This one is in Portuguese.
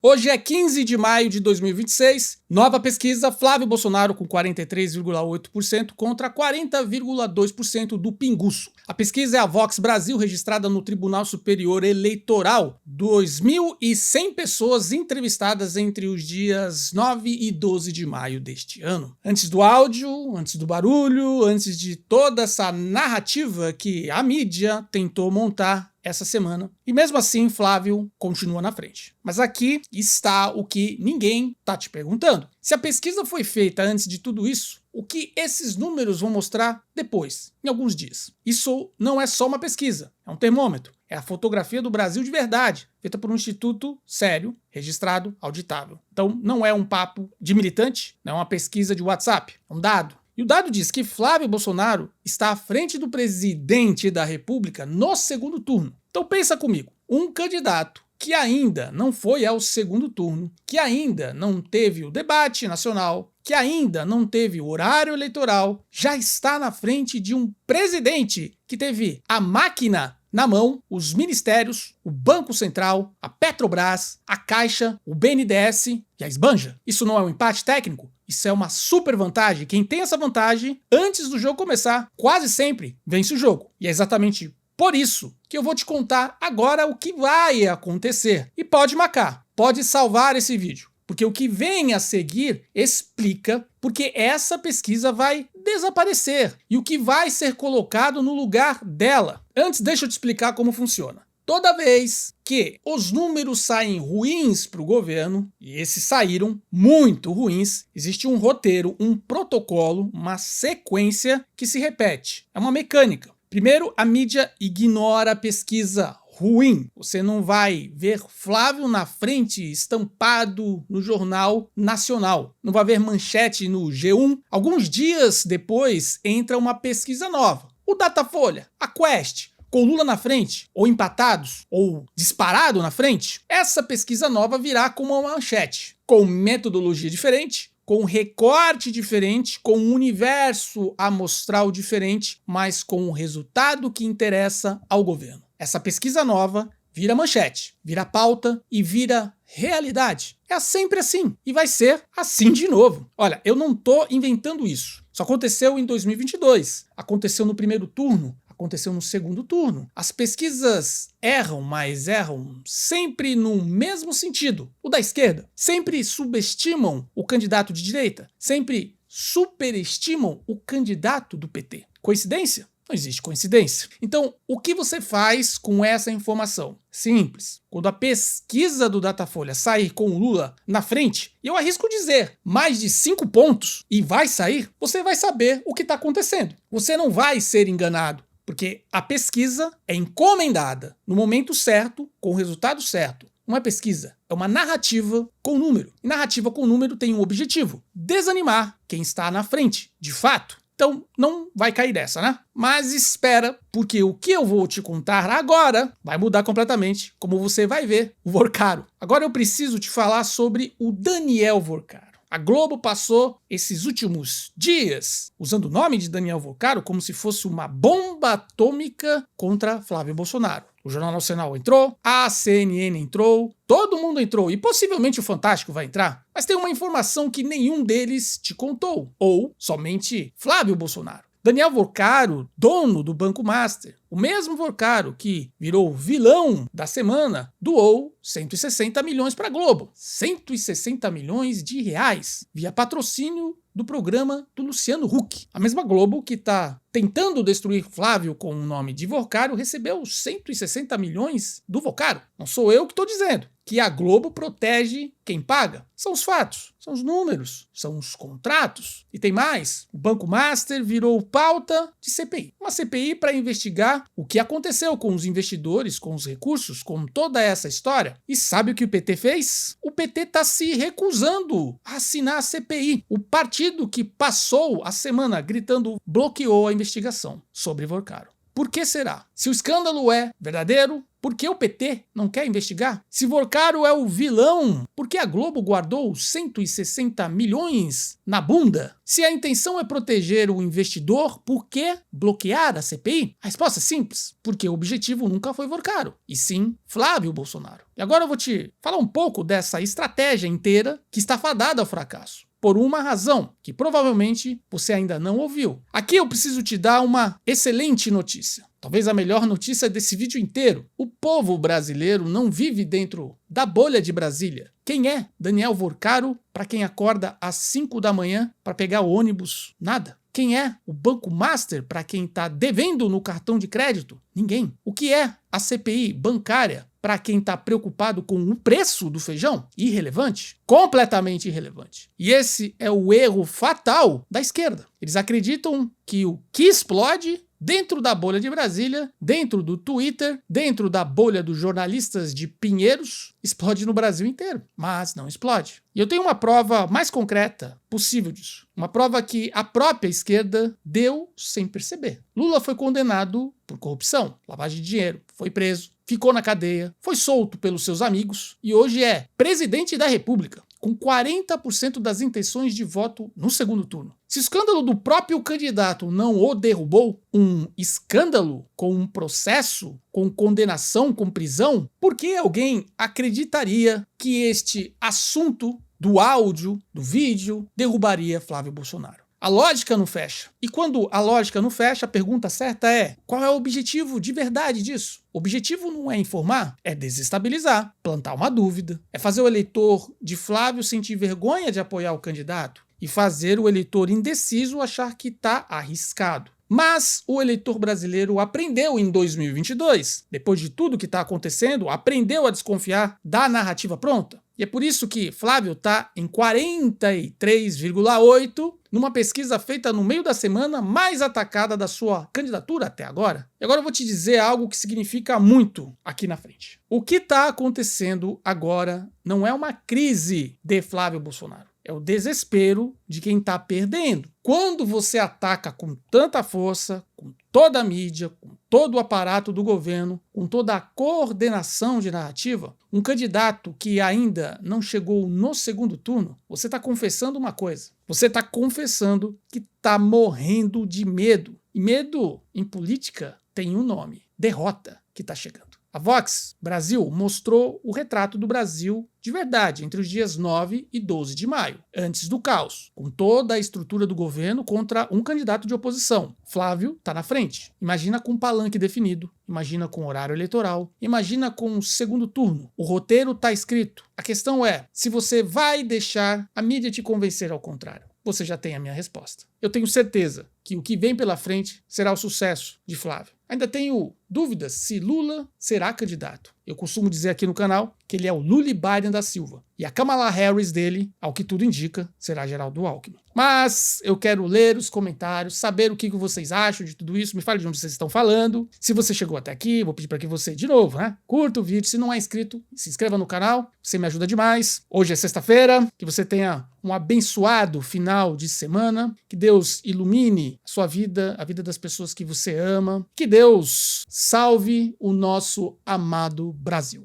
Hoje é 15 de maio de 2026, nova pesquisa, Flávio Bolsonaro com 43,8% contra 40,2% do Pinguço. A pesquisa é a Vox Brasil, registrada no Tribunal Superior Eleitoral. 2.100 pessoas entrevistadas entre os dias 9 e 12 de maio deste ano. Antes do áudio, antes do barulho, antes de toda essa narrativa que a mídia tentou montar essa semana. E mesmo assim, Flávio continua na frente. Mas aqui está o que ninguém está te perguntando. Se a pesquisa foi feita antes de tudo isso, o que esses números vão mostrar depois, em alguns dias? Isso não é só uma pesquisa, é um termômetro. É a fotografia do Brasil de verdade, feita por um instituto sério, registrado, auditável. Então não é um papo de militante, não é uma pesquisa de WhatsApp, é um dado. E o dado diz que Flávio Bolsonaro está à frente do presidente da República no segundo turno. Então pensa comigo, um candidato que ainda não foi ao segundo turno, que ainda não teve o debate nacional, que ainda não teve o horário eleitoral, já está na frente de um presidente que teve a máquina na mão, os ministérios, o Banco Central, a Petrobras, a Caixa, o BNDES e a Esbanja. Isso não é um empate técnico? Isso é uma super vantagem. Quem tem essa vantagem, antes do jogo começar, quase sempre vence o jogo. E é exatamente por isso que eu vou te contar agora o que vai acontecer. E pode marcar, pode salvar esse vídeo, porque o que vem a seguir explica porque essa pesquisa vai desaparecer e o que vai ser colocado no lugar dela. Antes, deixa eu te explicar como funciona. Toda vez que os números saem ruins para o governo, e esses saíram muito ruins, existe um roteiro, um protocolo, uma sequência que se repete. É uma mecânica. Primeiro, a mídia ignora a pesquisa ruim. Você não vai ver Flávio na frente estampado no Jornal Nacional. Não vai ver manchete no G1. Alguns dias depois entra uma pesquisa nova. O Datafolha, a Quest, com Lula na frente, ou empatados, ou disparado na frente. Essa pesquisa nova virá com uma manchete, com metodologia diferente, com recorte diferente, com um universo amostral diferente, mas com o resultado que interessa ao governo. Essa pesquisa nova vira manchete, vira pauta e vira realidade. É sempre assim e vai ser assim de novo. Olha, eu não tô inventando isso. Isso aconteceu em 2022, aconteceu no primeiro turno, aconteceu no segundo turno. As pesquisas erram, mas erram sempre no mesmo sentido, o da esquerda. Sempre subestimam o candidato de direita, sempre superestimam o candidato do PT. Coincidência? Não existe coincidência. Então, o que você faz com essa informação? Simples. Quando a pesquisa do Datafolha sair com o Lula na frente, e eu arrisco dizer, mais de 5 pontos, e vai sair, você vai saber o que está acontecendo. Você não vai ser enganado, porque a pesquisa é encomendada no momento certo, com o resultado certo. Uma pesquisa é uma narrativa com número. E narrativa com número tem um objetivo: desanimar quem está na frente, de fato. Então não vai cair dessa, né? Mas espera, porque o que eu vou te contar agora vai mudar completamente, como você vai ver, o Vorcaro. Agora eu preciso te falar sobre o Daniel Vorcaro. A Globo passou esses últimos dias usando o nome de Daniel Vorcaro como se fosse uma bomba atômica contra Flávio Bolsonaro. O Jornal Nacional entrou, a CNN entrou, todo mundo entrou e possivelmente o Fantástico vai entrar. Mas tem uma informação que nenhum deles te contou, ou somente Flávio Bolsonaro. Daniel Vorcaro, dono do Banco Master, o mesmo Vorcaro que virou vilão da semana, doou 160 milhões para a Globo. 160 milhões de reais via patrocínio do programa do Luciano Huck. A mesma Globo que está tentando destruir Flávio com o nome de Vorcaro recebeu 160 milhões do Vorcaro. Não sou eu que estou dizendo que a Globo protege quem paga. São os fatos, são os números, são os contratos. E tem mais, o Banco Master virou pauta de CPI. Uma CPI para investigar o que aconteceu com os investidores, com os recursos, com toda essa história. E sabe o que o PT fez? O PT está se recusando a assinar a CPI. O partido que passou a semana gritando bloqueou a investigação sobre Vorcaro. Por que será? Se o escândalo é verdadeiro, por que o PT não quer investigar? Se Vorcaro é o vilão, por que a Globo guardou 160 milhões na bunda? Se a intenção é proteger o investidor, por que bloquear a CPI? A resposta é simples, porque o objetivo nunca foi Vorcaro, e sim Flávio Bolsonaro. E agora eu vou te falar um pouco dessa estratégia inteira que está fadada ao fracasso. Por uma razão que provavelmente você ainda não ouviu. Aqui eu preciso te dar uma excelente notícia. Talvez a melhor notícia desse vídeo inteiro. O povo brasileiro não vive dentro da bolha de Brasília. Quem é Daniel Vorcaro para quem acorda às 5 da manhã para pegar o ônibus? Nada. Quem é o Banco Master para quem está devendo no cartão de crédito? Ninguém. O que é a CPI bancária para quem está preocupado com o preço do feijão? Irrelevante. Completamente irrelevante. E esse é o erro fatal da esquerda. Eles acreditam que o que explode dentro da bolha de Brasília, dentro do Twitter, dentro da bolha dos jornalistas de Pinheiros, explode no Brasil inteiro. Mas não explode. E eu tenho uma prova mais concreta possível disso. Uma prova que a própria esquerda deu sem perceber. Lula foi condenado por corrupção, lavagem de dinheiro, foi preso, ficou na cadeia, foi solto pelos seus amigos e hoje é presidente da República, com 40% das intenções de voto no segundo turno. Se o escândalo do próprio candidato não o derrubou, um escândalo com um processo, com condenação, com prisão, por que alguém acreditaria que este assunto do áudio, do vídeo, derrubaria Flávio Bolsonaro? A lógica não fecha. E quando a lógica não fecha, a pergunta certa é: qual é o objetivo de verdade disso? O objetivo não é informar, é desestabilizar, plantar uma dúvida, é fazer o eleitor de Flávio sentir vergonha de apoiar o candidato e fazer o eleitor indeciso achar que está arriscado. Mas o eleitor brasileiro aprendeu em 2022, depois de tudo que está acontecendo, aprendeu a desconfiar da narrativa pronta. E é por isso que Flávio está em 43,8% numa pesquisa feita no meio da semana mais atacada da sua candidatura até agora. E agora eu vou te dizer algo que significa muito aqui na frente. O que está acontecendo agora não é uma crise de Flávio Bolsonaro. É o desespero de quem está perdendo. Quando você ataca com tanta força, com toda a mídia, com todo o aparato do governo, com toda a coordenação de narrativa, um candidato que ainda não chegou no segundo turno, você está confessando uma coisa. Você está confessando que está morrendo de medo. E medo em política tem um nome: derrota que está chegando. A Vox Brasil mostrou o retrato do Brasil de verdade entre os dias 9 e 12 de maio, antes do caos, com toda a estrutura do governo contra um candidato de oposição. Flávio está na frente. Imagina com palanque definido, imagina com horário eleitoral, imagina com o segundo turno. O roteiro está escrito. A questão é se você vai deixar a mídia te convencer ao contrário. Você já tem a minha resposta. Eu tenho certeza que o que vem pela frente será o sucesso de Flávio. Ainda tenho dúvidas se Lula será candidato. Eu costumo dizer aqui no canal que ele é o Lula Biden da Silva. E a Kamala Harris dele, ao que tudo indica, será Geraldo Alckmin. Mas eu quero ler os comentários, saber o que vocês acham de tudo isso. Me fale de onde vocês estão falando. Se você chegou até aqui, vou pedir para que você, de novo, curta o vídeo. Se não é inscrito, se inscreva no canal. Você me ajuda demais. Hoje é sexta-feira. Que você tenha um abençoado final de semana. Que Deus ilumine a sua vida, a vida das pessoas que você ama. Que Deus salve o nosso amado Brasil.